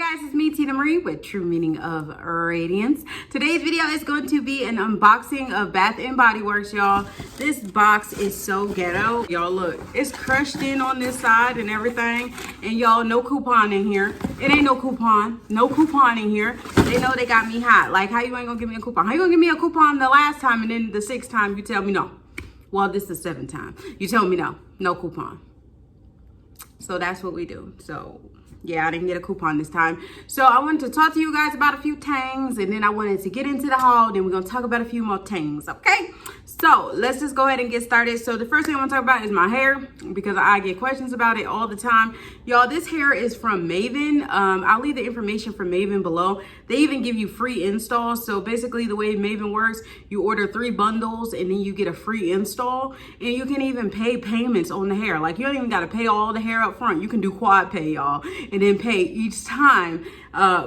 guys, it's me, Tina Marie, with True Meaning of Radiance. Today's video is going to be an unboxing of Bath & Body Works, y'all. This box is so ghetto. Y'all look, it's crushed in on this side and everything. And y'all, no coupon in here. It ain't no coupon. No coupon in here. They know they got me hot. Like, how you ain't gonna give me a coupon? How you gonna give me a coupon the last time and then the sixth time you tell me no? Well, this is the seventh time. You tell me no. No coupon. So that's what we do. So yeah, I didn't get a coupon this time. So I wanted to talk to you guys about a few things, and then I wanted to get into the haul. Then we're gonna talk about a few more things, okay? So let's just go ahead and get started. So the first thing I want to talk about is my hair, because I get questions about it all the time. Y'all, this hair is from Mayvenn. I'll leave the information for Mayvenn below. They even give you free installs. So basically the way Mayvenn works, you order 3 bundles and then you get a free install, and you can even pay payments on the hair. Like, you don't even got to pay all the hair up front. You can do quad pay, y'all, and then pay each time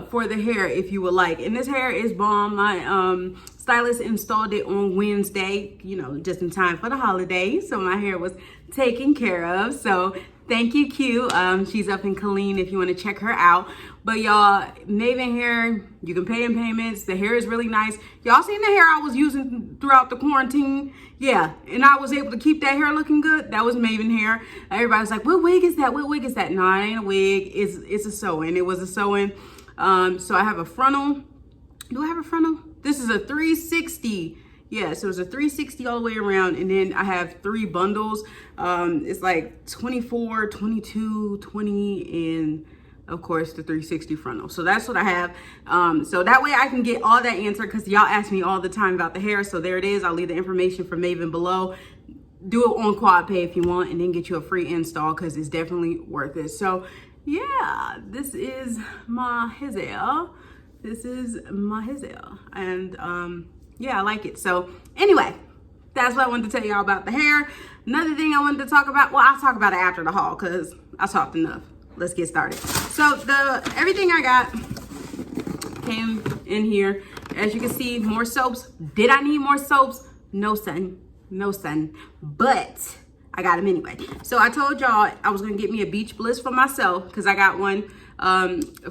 for the hair if you would like. And this hair is bomb. My stylist installed it on Wednesday, you know, just in time for the holidays. So my hair was taken care of. So thank you, Q. She's up in Colleen if you want to check her out. But y'all, Mayvenn hair, you can pay in payments. The hair is really nice. Y'all seen the hair I was using throughout the quarantine? Yeah, and I was able to keep that hair looking good. That was Mayvenn hair. Everybody's like, what wig is that? What wig is that? No, it ain't a wig. It's a sew-in. It was a sew-in. So I have a frontal. Do I have a frontal? This is a 360. Yeah, so it's a 360 all the way around, and then I have 3 bundles. It's like 24, 22, 20, and of course the 360 frontal. So that's what I have. So that way I can get all that answered, because y'all ask me all the time about the hair. So there it is. I'll leave the information for Mayvenn below. Do it on quad pay if you want, and then get you a free install, because it's definitely worth it. So yeah, this is my hair. This is my hair, and yeah, I like it. So anyway, that's what I wanted to tell y'all about the hair. Another thing I wanted to talk about, well, I'll talk about it after the haul, because I talked enough. Let's get started. So everything I got came in here. As you can see, more soaps. Did I need more soaps? No, son. No, son. But I got them anyway. So I told y'all I was gonna get me a Beach Bliss for myself, because I got one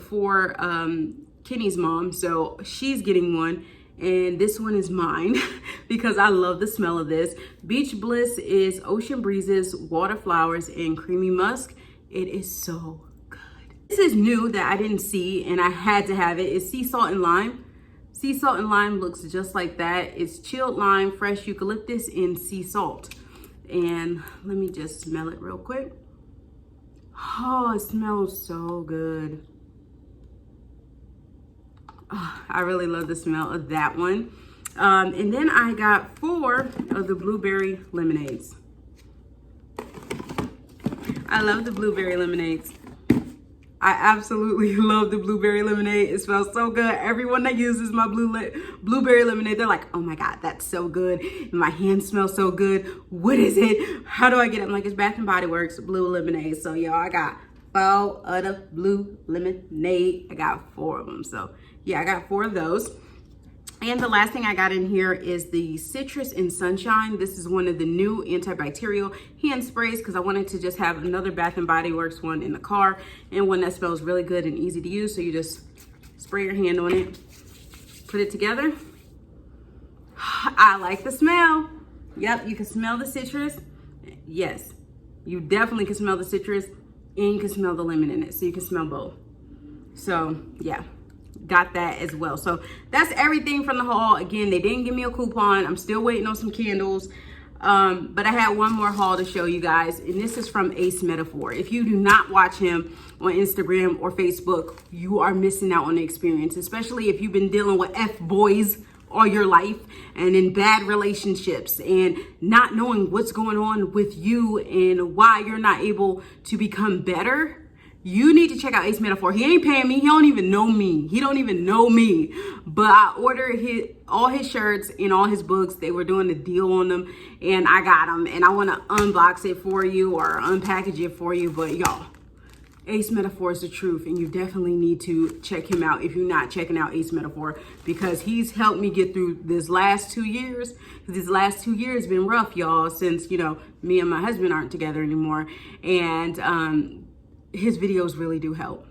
for Kenny's mom. So she's getting one, and this one is mine because I love the smell of this. Beach Bliss is Ocean Breezes, Water Flowers, and Creamy Musk. It is so good. This is new that I didn't see, and I had to have it. It's sea salt and lime. Sea salt and lime looks just like that. It's chilled lime, fresh eucalyptus, and sea salt. And let me just smell it real quick. Oh, it smells so good. Oh, I really love the smell of that one. And then I got 4 of the blueberry lemonades. I love the blueberry lemonades. I absolutely love the blueberry lemonade. It smells so good. Everyone that uses my blueberry lemonade, they're like, oh my God, that's so good. My hands smell so good. What is it? How do I get it? I'm like, it's Bath & Body Works blue lemonade. So y'all, I got 4 of the blue lemonade. I got 4 of them. So yeah, I got 4 of those. And the last thing I got in here is the Citrus and Sunshine. This is one of the new antibacterial hand sprays, because I wanted to just have another Bath & Body Works one in the car, and one that smells really good and easy to use. So you just spray your hand on it, put it together. I like the smell. Yep, you can smell the citrus. Yes, you definitely can smell the citrus, and you can smell the lemon in it. So you can smell both. So yeah, got that as well. So that's everything from the haul. Again, they didn't give me a coupon. I'm still waiting on some candles. But I had one more haul to show you guys, and this is from Ace Metaphor. If you do not watch him on Instagram or Facebook, you are missing out on the experience, especially if you've been dealing with F-boys all your life and in bad relationships and not knowing what's going on with you and why you're not able to become better. You need to check out Ace Metaphor. He ain't paying me. He don't even know me. He don't even know me. But I ordered all his shirts and all his books. They were doing a deal on them, and I got them. And I want to unbox it for you or unpackage it for you. But y'all, Ace Metaphor is the truth, and you definitely need to check him out if you're not checking out Ace Metaphor, because he's helped me get through this last 2 years. These last 2 years been rough, y'all, since, you know, me and my husband aren't together anymore. And his videos really do help.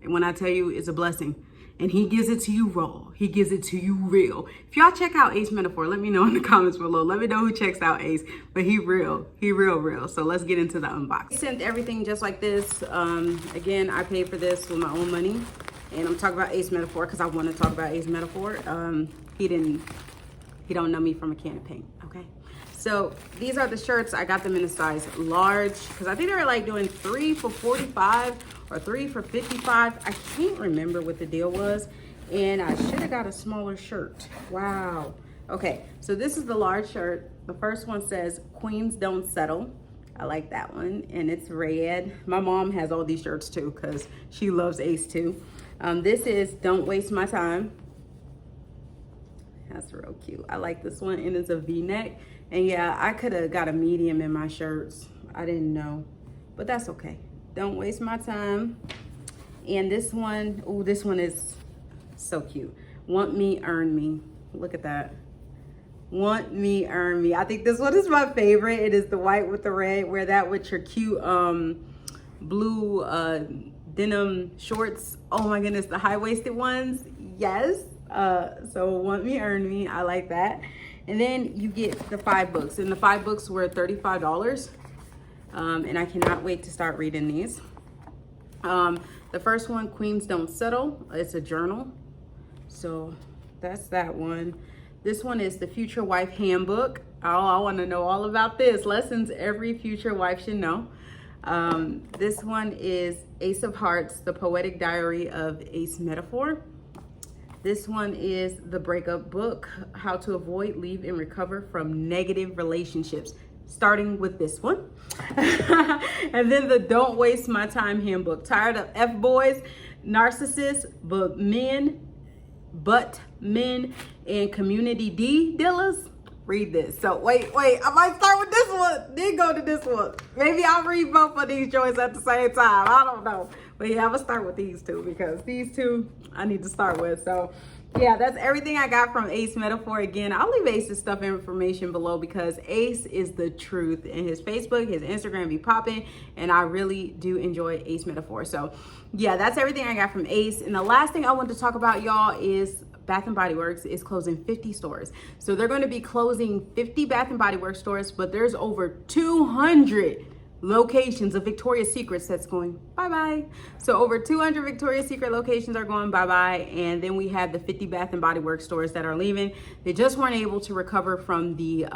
And when I tell you, it's a blessing. And he gives it to you raw. He gives it to you real. If y'all check out Ace Metaphor, let me know in the comments below. Let me know who checks out Ace. But he real. He real. So let's get into the unboxing. He sent everything just like this. Again, I paid for this with my own money. And I'm talking about Ace Metaphor because I want to talk about Ace Metaphor. He don't know me from a can of paint, okay? So these are the shirts. I got them in a size large because I think they were like doing 3 for $45 or 3 for $55. I can't remember what the deal was. And I should have got a smaller shirt. Wow. Okay, so this is the large shirt. The first one says, Queens Don't Settle. I like that one, and it's red. My mom has all these shirts too because she loves Ace too. This is Don't Waste My Time. That's real cute. I like this one, and it's a V-neck. And yeah, I could have got a medium in my shirts. I didn't know, but that's okay. Don't waste my time. And this one, oh, this one is so cute. Want Me, Earn Me. Look at that. Want Me, Earn Me. I think this one is my favorite. It is the white with the red. Wear that with your cute blue denim shorts. Oh my goodness, the high-waisted ones. Yes. So Want Me, Earn Me. I like that. And then you get the 5 books, and the 5 books were $35. And I cannot wait to start reading these. The first one, Queens Don't Settle. It's a journal. So that's that one. This one is the Future Wife Handbook. Oh, I want to know all about this. Lessons every future wife should know. This one is Ace of Hearts, the Poetic Diary of Ace Metaphor. This one is the Breakup Book, How to Avoid, Leave, and Recover from Negative Relationships, starting with this one. And then the Don't Waste My Time Handbook, Tired of F-boys, narcissists, but men, and community D dealers. Read this. So wait, I might start with this one, then go to this one. Maybe I'll read both of these joints at the same time. I don't know. But yeah, I'm gonna start with these two because these two I need to start with. So yeah, that's everything I got from Ace Metaphor. Again, I'll leave Ace's stuff information below because Ace is the truth, and his Facebook, his Instagram be popping, and I really do enjoy Ace Metaphor. So yeah, that's everything I got from Ace. And the last thing I want to talk about, y'all, is Bath & Body Works is closing 50 stores. So they're going to be closing 50 Bath & Body Works stores, but there's over 200 locations of Victoria's Secrets that's going bye-bye. So over 200 Victoria's Secret locations are going bye-bye, and then we have the 50 Bath & Body Works stores that are leaving. They just weren't able to recover from the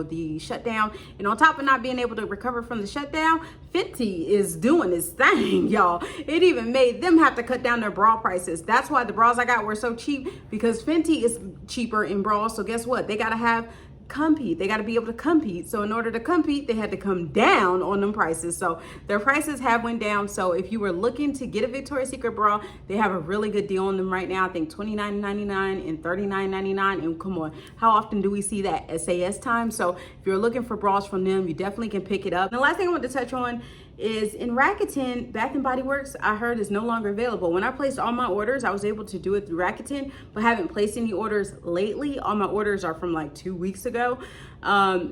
the shutdown, and on top of not being able to recover from the shutdown, Fenty is doing its thing, y'all. It even made them have to cut down their bra prices. That's why the bras I got were so cheap, because Fenty is cheaper in bras. So guess what? They gotta compete. They got to be able to compete. So in order to compete, they had to come down on them prices. So their prices have went down. So if you were looking to get a Victoria's Secret bra, they have a really good deal on them right now. I think $29.99 and $39.99. And come on, how often do we see that SAS time? So if you're looking for bras from them, you definitely can pick it up. And the last thing I want to touch on is in Rakuten, Bath & Body Works, I heard is no longer available. When I placed all my orders, I was able to do it through Rakuten, but haven't placed any orders lately. All my orders are from like 2 weeks ago.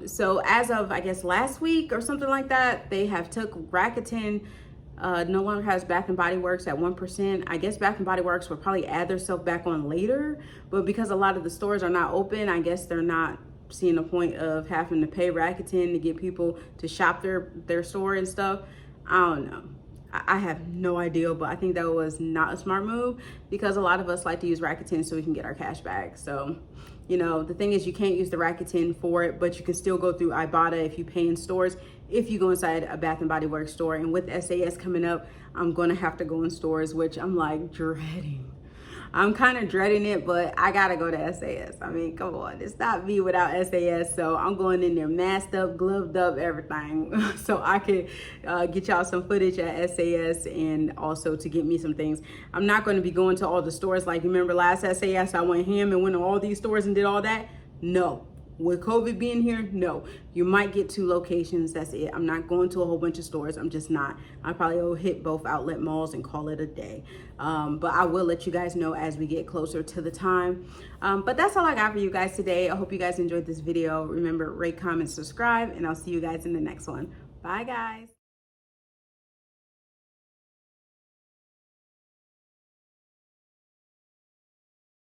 So as of, I guess, last week or something like that, they have took Rakuten, no longer has Bath & Body Works at 1%. I guess Bath & Body Works will probably add their stuff back on later, but because a lot of the stores are not open, I guess they're not seeing the point of having to pay Rakuten to get people to shop their store and stuff. I don't know. I have no idea, but I think that was not a smart move because a lot of us like to use Rakuten so we can get our cash back. So, the thing is, you can't use the Rakuten for it, but you can still go through Ibotta if you pay in stores, if you go inside a Bath & Body Works store. And with SAS coming up, I'm going to have to go in stores, which I'm like dreading. I'm kind of dreading it, but I gotta go to SAS. I mean, come on, it's not me without SAS. So I'm going in there masked up, gloved up, everything. So I could get y'all some footage at SAS and also to get me some things. I'm not going to be going to all the stores. Like, you remember last SAS, I went ham and went to all these stores and did all that? No. With COVID being here, no. You might get 2 locations, that's it. I'm not going to a whole bunch of stores. I'm just not. I probably will hit both outlet malls and call it a day. But I will let you guys know as we get closer to the time. But that's all I got for you guys today. I hope you guys enjoyed this video. Remember, rate, comment, subscribe, and I'll see you guys in the next one. Bye, guys.